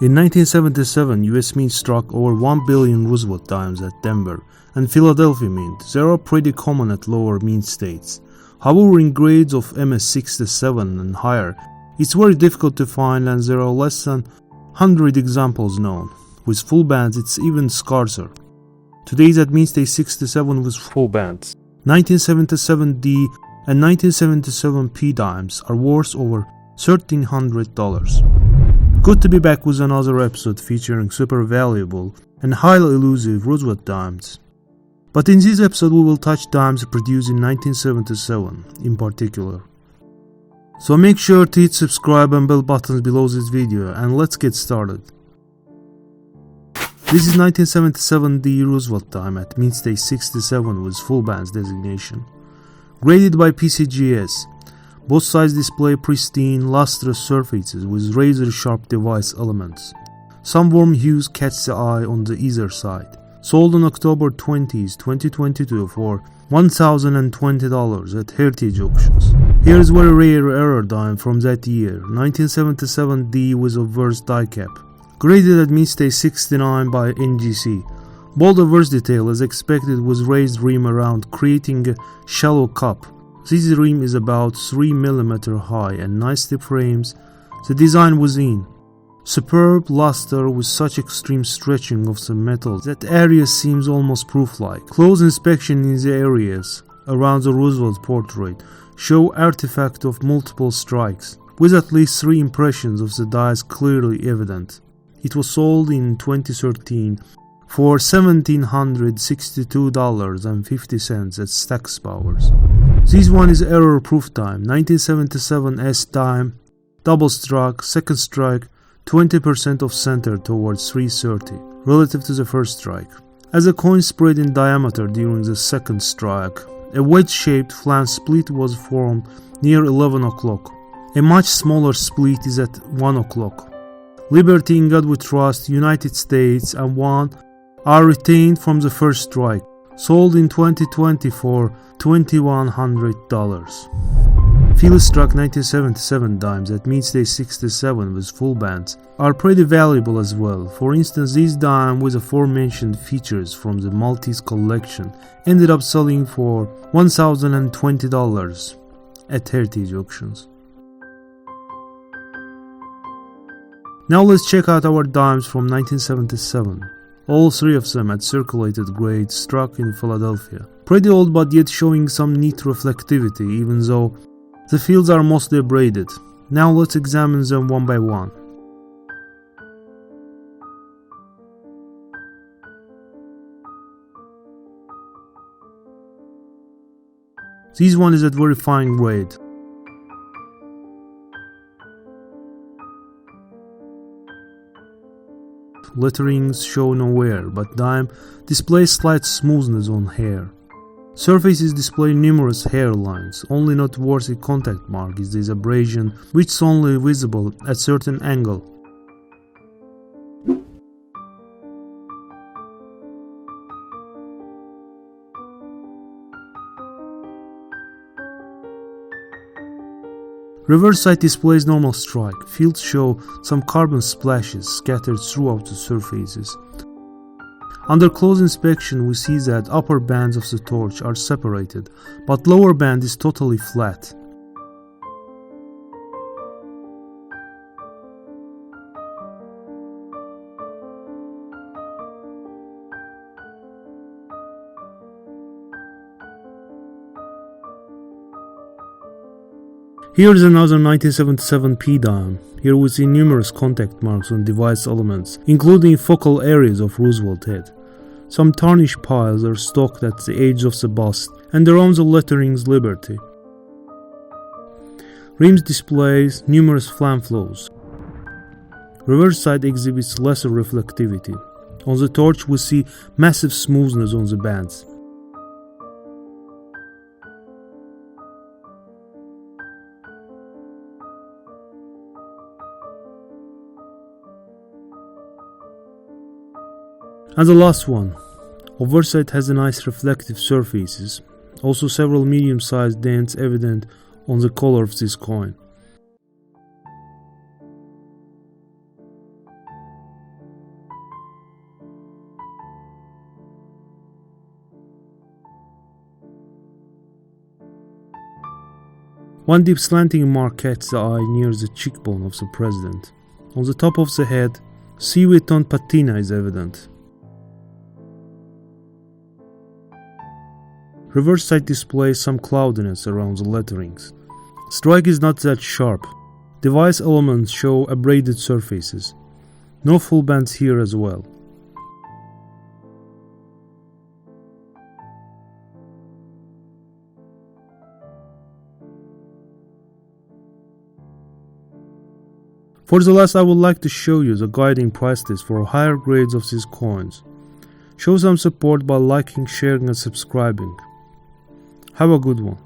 In 1977, US Mint struck over 1 billion Roosevelt Dimes at Denver and Philadelphia Mint. They are pretty common at lower mint states. However, in grades of MS-67 and higher, it's very difficult to find and there are less than 100 examples known. With full bands, it's even scarcer. Today's at mint state 67 with full bands. 1977D and 1977P dimes are worth over $1,300. Good to be back with another episode featuring super valuable and highly elusive Roosevelt dimes. But in this episode we will touch dimes produced in 1977 in particular. So make sure to hit subscribe and bell buttons below this video and let's get started. This is 1977D Roosevelt Dime at mint state 67 with full bands designation. Graded by PCGS. Both sides display pristine, lustrous surfaces with razor-sharp device elements. Some warm hues catch the eye on the either side. Sold on October 20, 2022 for $1,020 at Heritage Auctions. Here is very rare error dime from that year, 1977D with Obverse die cap. Graded at mint state 69 by NGC. Bold Obverse detail as expected with raised rim around creating a shallow cup. This rim is about 3 mm high and nice tip frames. The design was in. Superb luster with such extreme stretching of the metal that area seems almost proof-like. Close inspection in the areas around the Roosevelt portrait show artifact of multiple strikes, with at least 3 impressions of the dies clearly evident. It was sold in 2013 for $1,762.50 at Stacks Powers. This one is error-proof dime, 1977S dime, double struck, second strike, 20% of center towards 330, relative to the first strike. As a coin spread in diameter during the second strike, a wedge-shaped flan split was formed near 11 o'clock. A much smaller split is at 1 o'clock. Liberty, in God We Trust, United States, and one are retained from the first strike. Sold in 2020 for $2,100. Field struck 1977 dimes at mint state 67 with full bands are pretty valuable as well. For instance, this dime with aforementioned features from the Maltese collection ended up selling for $1,020 at Heritage Auctions. Now let's check out our dimes from 1977. All 3 of them at circulated grade struck in Philadelphia. Pretty old but yet showing some neat reflectivity even though the fields are mostly abraded. Now let's examine them one by one. This one is at very fine grade. Letterings show no wear, but dime displays slight smoothness on hair. Surfaces display numerous hairlines, only noteworthy contact mark is this abrasion, which is only visible at certain angle. Reverse side displays normal strike. Fields show some carbon splashes scattered throughout the surfaces. Under close inspection we see that upper bands of the torch are separated, but lower band is totally flat. Here is another 1977P dime. Here we see numerous contact marks on device elements, including focal areas of Roosevelt head. Some tarnish piles are stocked at the edge of the bust, and around the letterings Liberty. Rims displays numerous flan flows. Reverse side exhibits lesser reflectivity. On the torch we see massive smoothness on the bands. And the last one. Obverse has a nice reflective surfaces, also several medium-sized dents evident on the color of this coin. One deep slanting mark catches the eye near the cheekbone of the president. On the top of the head, seaweed tone patina is evident. Reverse side displays some cloudiness around the letterings. Strike is not that sharp. Device elements show abraded surfaces. No full bands here as well. For the last, I would like to show you the guiding price list for higher grades of these coins. Show some support by liking, sharing and subscribing. Have a good one.